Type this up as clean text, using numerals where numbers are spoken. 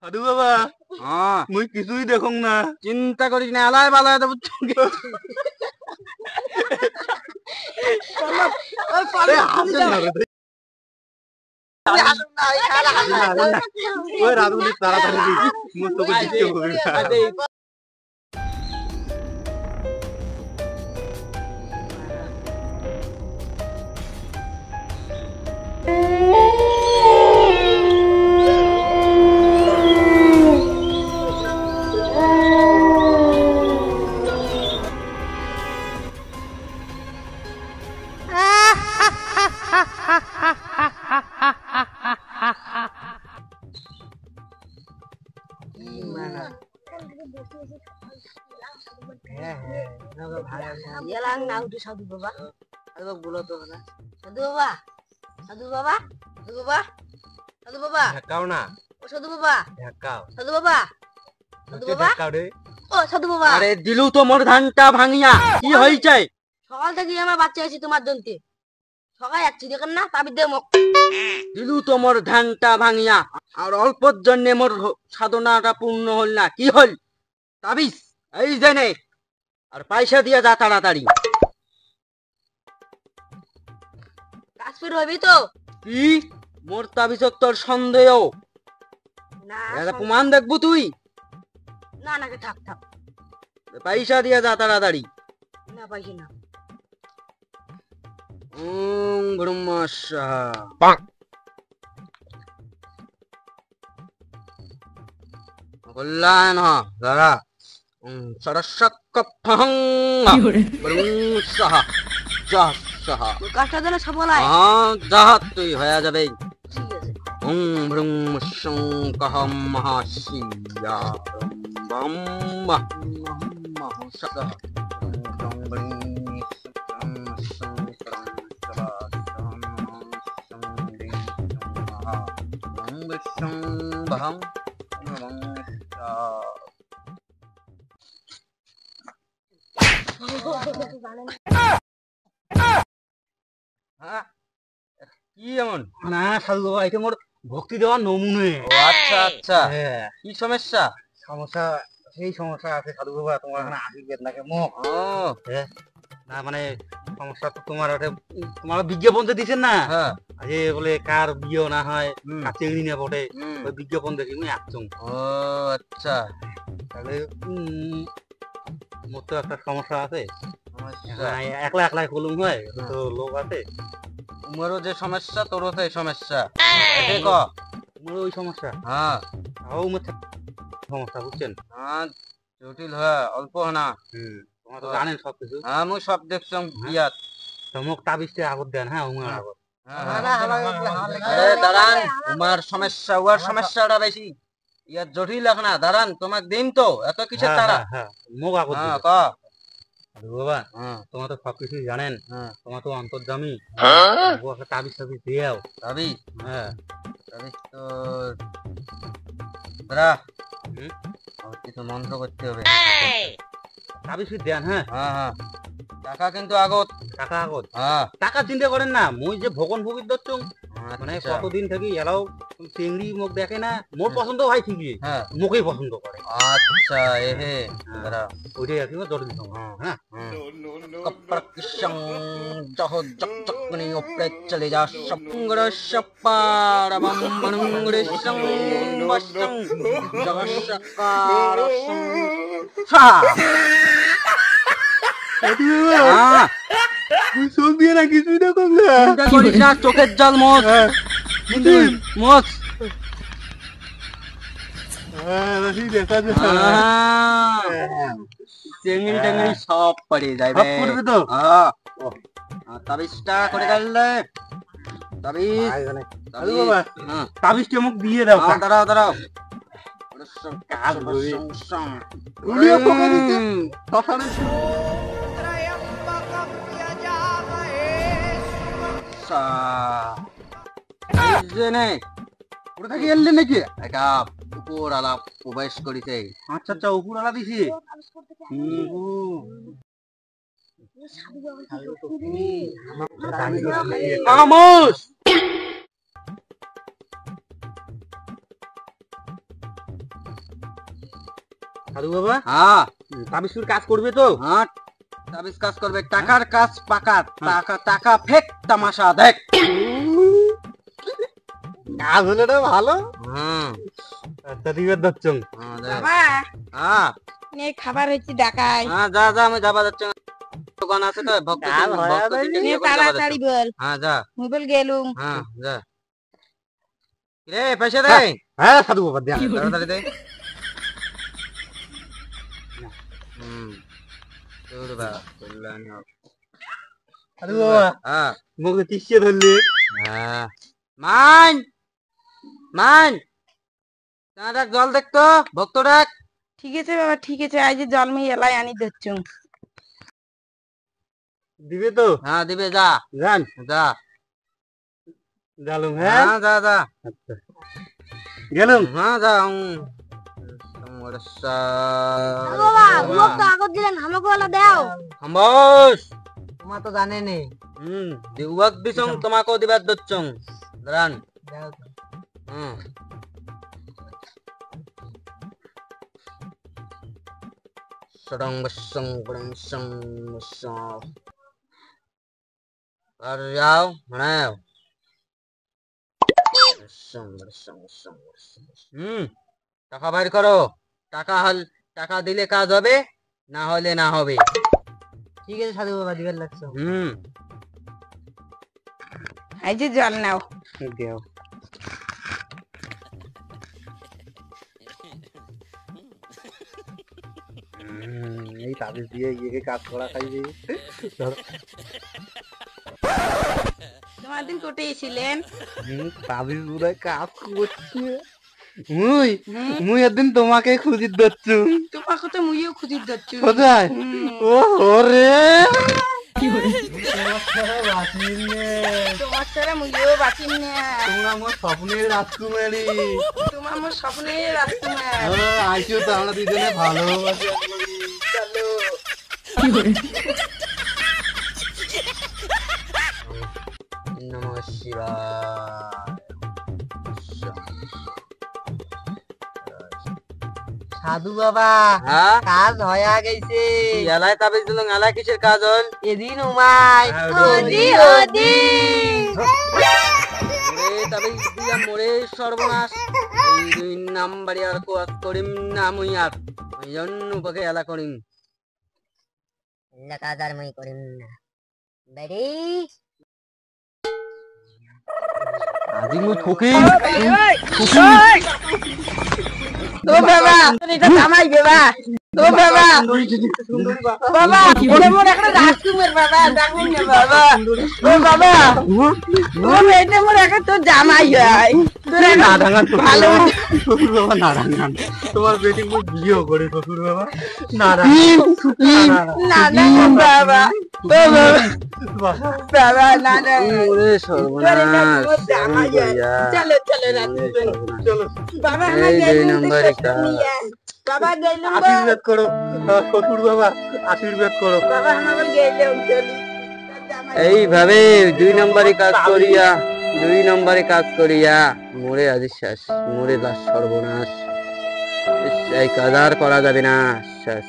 সাধু বাবা মুই কিছুই দেখুন না। চিন্তা করিস না, আলাই বালাই দেব। তাড়াতাড়ি সাধু বাবা বলো তো না। সাধু বাবা, সাধু বাবা, সাধু বাবা, সাধু বাবা ঢাকাও না। ও সাধু বাবা ঢাকাও। সাধু বাবা, সাধু বাবা ও সাধু বাবা। আরে দিলু তো মোর ধানটা ভাঙিয়া। কি হইছে? সকাল থেকে আমার বাচ্চা আছি তোমার জন্যে। সকাল যাচ্ছি দেখেন না তাবিদ দে মুখ। দিলু তো মোর ধানটা ভাঙিয়া, আর অল্পর জন্য মোর সাধনাটা পূর্ণ হল না। কি হল? তাবিজ এই যে নে, আর পয়সা দিয়া যা তাড়াতাড়ি। কাশ্মীর হবি তো? কি মোর তাবিজত তোর সন্দেহ? না এটা প্রমাণ দেখবো তুই? না না থাক থাক, পয়সা দিয়া যা তাড়াতাড়ি। না পাইছি না। ওম ব্রহ্মা স্বাহা। কল্যাণ দাদা সরস্বকফং ব্রহ্মা স্বাহা যা স্বাহা। কাজটা যেন সফল হয়। যা তুই হয়ে যাবে। ঠিক আছে। ওম ব্রহ্মা শঙ্কহম মহাশিয়া ব্রহ্মা মহাশক্ত কি এমন? না সাধু বাবা, এটা মোর ভক্তি দেওয়ার নমুনে। আচ্ছা আচ্ছা, কি সমস্যা? সমস্যা সেই সমস্যা আছে সাধু বাবা, তোমার এখানে আশীর্বাদ লাগে মুখ। না মানে সমস্যা তো তোমার তোমার বিজ্ঞাপন তো দিচ্ছেন না, আজকে বলে কার বিয়ে না হয়, কার চিংড়ি না বটে, ওই বিজ্ঞাপন দেখি মুই আসছুম। ও আচ্ছা, তাহলে মোর তো একটা সমস্যা আছে। একলা একলাই হলুম হয় তো লোক আছে। তোমারও যে সমস্যা তোরও তো এই সমস্যা। তোমারও ওই সমস্যা? হ্যাঁ, সমস্যা বুঝছেন? জটিল হয় অল্প না। তোমার তো জানেন সবকিছু। হ্যাঁ মুই সব দেখছম ইয়াত। মুখ তাবিজটা আগত দেন। হ্যাঁ উমার আগত। আরে দাঁড়ান, উমার সমস্যা উয়ার সমস্যাটা বেশি, ইয়ার জটিল এখন না। দাঁড়ান তোমাক দিন তো, এত কিসের তারা? মুখ আগত ক বাবা। তোমার তো সবকিছু জানেন, তোমার তো অন্তর্যামী। তাবিজ টাবিজ দিয়াও। তাবিজ? হ্যাঁ তাবিজ তো কিছু মন্ত্র করতে হবে। তাবিজ দেন। হ্যাঁ হ্যাঁ হ্যাঁ, টাকা কিন্তু আগত। টাকা আগত? হ্যাঁ। টাকা চিন্তা করেন না, মুই যে ভগন ভবির দচ্ছুম, মানে কতদিন থাকি এরাও চিংড়ি মুখ দেখে না। মোর পছন্দ হয় ঠিকই, মুখেই পছন্দ করে। আচ্ছা এহে ওইটাই আর কি জটিল। হ্যাঁ চলে যা সঙ্গর সপার বঙ্গরে চোখের জল মোচ মোচ চিংড়ি টেঙ্গড়ি সব পড়ে যাবে তো। তাবিজটা করে গেলে তাবিজটা মুখ দিয়ে দাও। দাঁড়াও দাঁড়াও, ওটা থেকে এলে নাকি উপর আলা প্রবেশ করিতে। আচ্ছা আচ্ছা, উপর আলা দিছি। সাধু বাবা হ্যাঁ তাবিজুর কাজ করবে তো? হ্যাঁ তাবিজ কাজ করবে, টাকার কাজ পাকা, টাকা টাকা ফেক তামাশা দেখ। কাজ হলে না ভালো। হুম আচ্ছা দিবেন দচ্চং। হ্যাঁ দেখ। বাবা হ্যাঁ নে খাবার হচ্ছে ডাকাই হ্যাঁ যা যা, আমি যাবা যাচ্ছি, দোকান আছে তো ভক্ত কাজ হয়ে ভক্ত যাবে। তিনটে নে নিয়ে করে যাবা তাড়াতাড়ি যাচ্ছি। বল হ্যাঁ যা। মুই বল গেলুম হ্যাঁ যা। রে পয়সা দে, হ্যাঁ সাধু বাবা দেন। তাড়াতাড়ি দে। হুম তোর বাবা কল্যাণ হোক। সাধু বাবা হ্যাঁ মুখে টিসিয়ে ধরলি। হ্যাঁ মান মান, চা ডাক, জল দেখতো, ভক্ত ডাক। ঠিক আছে বাবা ঠিক আছে আজ জল মই এলাই আনি দচ্ছুং দিবে তো? হ্যাঁ দিবে, যা জান যা। গেলুম। হ্যাঁ হ্যাঁ যা যা। আচ্ছা গেলুম। হ্যাঁ যা। আগত দিলেন আমাকে ওলা দাও হাম্বস তোমার তো জানে নে দিউবাক দিছং, তোমাকেও দিবার দচ্ছং। দাঁড়ান। দাও হুম সরং বসং বরং সং সং আর যাও বানাও। টাকা বাইর করো, টাকা দিলে কাজ হবে, না হলে না হবে। ঠিক আছে সাধু বাবা দিবার লাগছো হুম এই যে জল নাও দেও। এই তাবিজ দিয়ে ইয়েকে কাজ করা খাইবে। তোমার দিন কোটে এসেছিলেন তাবিজ বুড়াই কাজ করছে। মুই মুই একদিন তোমাকে খুঁজি দচ্ছু। তোমাকে তো মুইও খুঁজি দচ্ছু কোথায়? ও রে তোমার ছাড়া মুইও বাঁচি না তোমরা আমার স্বপ্নের রাজকুমারী। তোমার আমার স্বপ্নের রাজকুমার আইসো তো আমরা দুজনে ভালোবাসি। চলো নমঃ শিবায়। সাধু বাবা হ্যাঁ কাজ হয়ে গেছে এলায় তাবিজ দিলাম, এলায় কিসের কাজ হল? এদিন উমাই ওদি, ওদি মোরে তাবিজ দিয়া মোরে সর্বনাশ। এই 2 নাম্বারি আর কাজ করিম না মুই আর, ওই জন্য পাকে এলা করিম। কাজ আর মই করিম না বেরি আজি মুই ঠকি ও বাবা এটা জামাই বাবা ও বাবা বাবা এটা মোর একটা রাজকুমার বাবা দেখুন না বাবা ও বাবা ও এটা মোর একটা তো জামাই হয় তোরা না ডাঙ্গান ভালো শ্বশুর বাবা, না ডাঙ্গান তোমার বেটি মুই বিয়ে করে শ্বশুর বাবা। না না না না বাবা ও বাবা বাবা না না ওরে তোরা এটা সর্বনাশ। মোর জামাই হয় চলো চলো রাজকুমার চলো বাবা এই আমার 2 গেলুম নাম্বারি তো কাজ। বাবা গেলুম আশীর্বাদ করো শ্বশুর বাবা, আশীর্বাদ করো। বাবা আমার গেলুম চলি এইভাবে 2 নাম্বারি কাজ করিয়া, 2 নাম্বারি কাজ করিয়া মোরে আজি শেষ, মোরে লাশ সর্বনাশ। এই কাজ আর করা যাবে না, শেষ।